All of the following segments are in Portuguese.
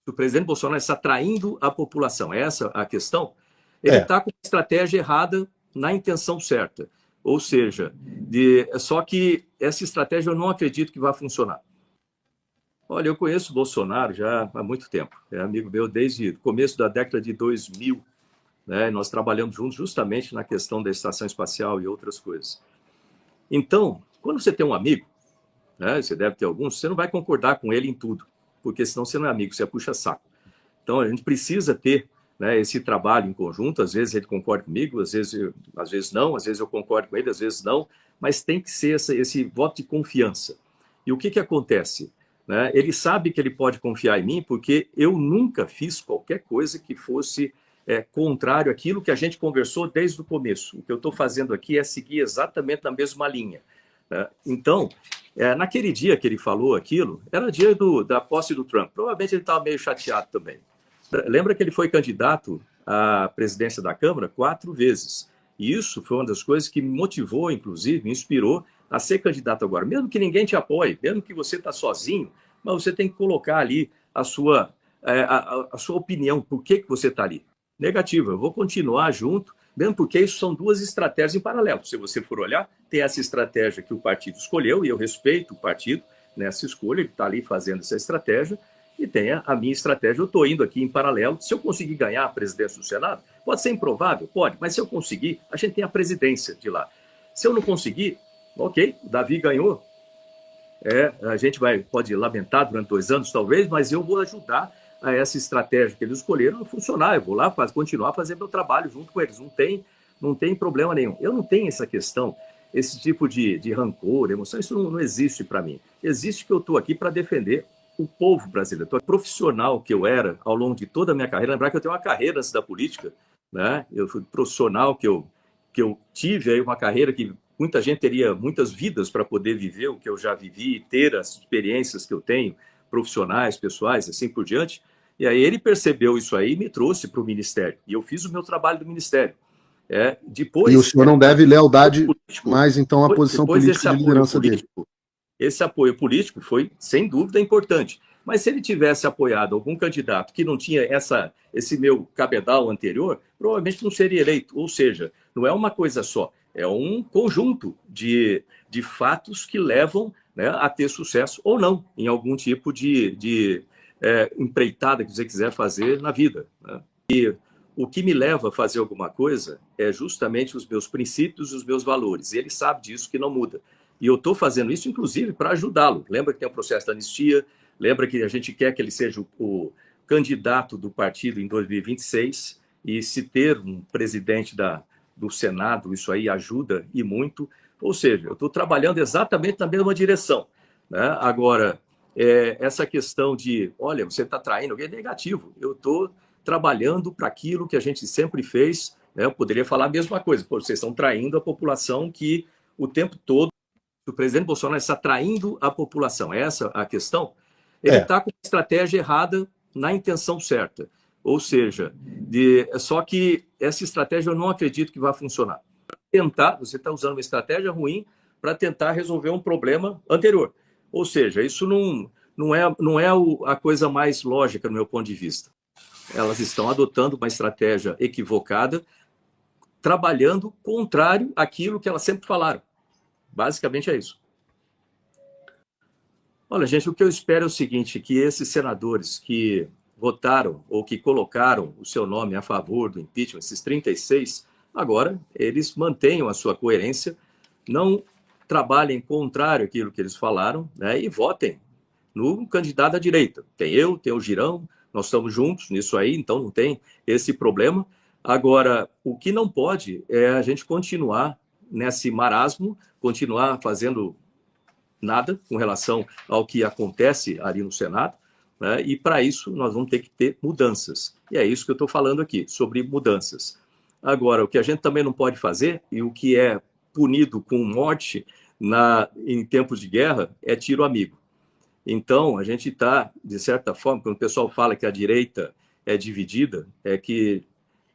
o presidente Bolsonaro está traindo a população. É essa a questão? Ele É. está com a estratégia errada na intenção certa. Ou seja, só que essa estratégia eu não acredito que vai funcionar. Olha, eu conheço o Bolsonaro já há muito tempo. É amigo meu desde o começo da década de 2000. Né? Nós trabalhamos juntos justamente na questão da estação espacial e outras coisas. Então, quando você tem um amigo, né, você deve ter alguns, você não vai concordar com ele em tudo, porque senão você não é amigo, você puxa saco. Então, a gente precisa ter, né, esse trabalho em conjunto. Às vezes ele concorda comigo, às vezes não, às vezes eu concordo com ele, às vezes não, mas tem que ser esse voto de confiança. E o que acontece? Né? Ele sabe que ele pode confiar em mim porque eu nunca fiz qualquer coisa que fosse contrário àquilo que a gente conversou desde o começo. O que eu estou fazendo aqui é seguir exatamente na mesma linha. Né? Então, naquele dia que ele falou aquilo, era o dia da posse do Trump. Provavelmente ele estava meio chateado também. Lembra que ele foi candidato à presidência da Câmara 4 vezes. E isso foi uma das coisas que me motivou, inclusive, me inspirou a ser candidato agora. Mesmo que ninguém te apoie, mesmo que você está sozinho, mas você tem que colocar ali a sua opinião, por que você está ali. Negativa, eu vou continuar junto, mesmo porque isso são duas estratégias em paralelo. Se você for olhar, tem essa estratégia que o partido escolheu, e eu respeito o partido nessa escolha, ele está ali fazendo essa estratégia, e tem a minha estratégia. Eu estou indo aqui em paralelo. Se eu conseguir ganhar a presidência do Senado, pode ser improvável? Pode, mas se eu conseguir, a gente tem a presidência de lá. Se eu não conseguir, ok, o Davi ganhou, a gente pode lamentar durante 2 anos, talvez, mas eu vou ajudar a essa estratégia que eles escolheram a funcionar. Eu vou lá continuar a fazer meu trabalho junto com eles. Não tem problema nenhum. Eu não tenho essa questão, esse tipo de rancor, emoção. Isso não existe para mim. Existe que eu estou aqui para defender o povo brasileiro. Então, profissional que eu era ao longo de toda a minha carreira, lembrar que eu tenho uma carreira antes da política, né? Eu fui profissional que eu tive aí uma carreira que muita gente teria muitas vidas para poder viver o que eu já vivi, ter as experiências que eu tenho, profissionais, pessoais, assim por diante. E aí ele percebeu isso aí e me trouxe para o Ministério. E eu fiz o meu trabalho do Ministério. Depois, e o senhor não deve lealdade político, mais, então, à posição política de liderança dele. Esse apoio político foi, sem dúvida, importante. Mas se ele tivesse apoiado algum candidato que não tinha esse meu cabedal anterior, provavelmente não seria eleito. Ou seja, não é uma coisa só, é um conjunto de fatos que levam, né, a ter sucesso ou não em algum tipo de empreitada que você quiser fazer na vida. Né? E o que me leva a fazer alguma coisa é justamente os meus princípios e os meus valores. E ele sabe disso, que não muda. E eu estou fazendo isso, inclusive, para ajudá-lo. Lembra que tem o processo da anistia, lembra que a gente quer que ele seja o candidato do partido em 2026, e se ter um presidente do Senado, isso aí ajuda e muito. Ou seja, eu estou trabalhando exatamente na mesma direção. Né? Agora, essa questão de, olha, você está traindo alguém, é negativo. Eu estou trabalhando para aquilo que a gente sempre fez. Né? Eu poderia falar a mesma coisa. Pô, vocês estão traindo a população que o tempo todo o presidente Bolsonaro está traindo a população. É essa a questão? Ele está com a estratégia errada na intenção certa. Ou seja, só que essa estratégia eu não acredito que vai funcionar. Você está usando uma estratégia ruim para tentar resolver um problema anterior. Ou seja, isso não é a coisa mais lógica, do meu ponto de vista. Elas estão adotando uma estratégia equivocada, trabalhando contrário àquilo que elas sempre falaram. Basicamente é isso. Olha, gente, o que eu espero é o seguinte, que esses senadores que votaram ou que colocaram o seu nome a favor do impeachment, esses 36, agora eles mantenham a sua coerência, não trabalhem contrário àquilo que eles falaram, né, e votem no candidato da direita. Tem o Girão, nós estamos juntos nisso aí, então não tem esse problema. Agora, o que não pode é a gente continuar nesse marasmo, continuar fazendo nada com relação ao que acontece ali no Senado, né? E para isso nós vamos ter que ter mudanças. E é isso que eu estou falando aqui, sobre mudanças. Agora, o que a gente também não pode fazer, e o que é punido com morte em tempos de guerra, é tiro amigo. Então, a gente está, de certa forma, quando o pessoal fala que a direita é dividida, é que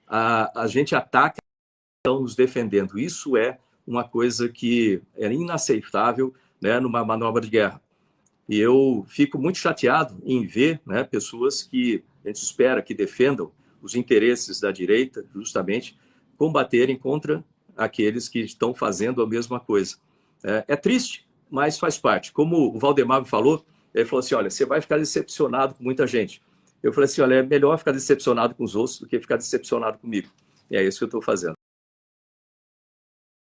a gente ataca e estão nos defendendo. Isso é uma coisa que é inaceitável, né, numa manobra de guerra. E eu fico muito chateado em ver, né, pessoas que a gente espera que defendam os interesses da direita, justamente, combaterem contra aqueles que estão fazendo a mesma coisa. É triste, mas faz parte. Como o Valdemar me falou, ele falou assim, olha, você vai ficar decepcionado com muita gente. Eu falei assim, olha, é melhor ficar decepcionado com os outros do que ficar decepcionado comigo. E é isso que eu estou fazendo.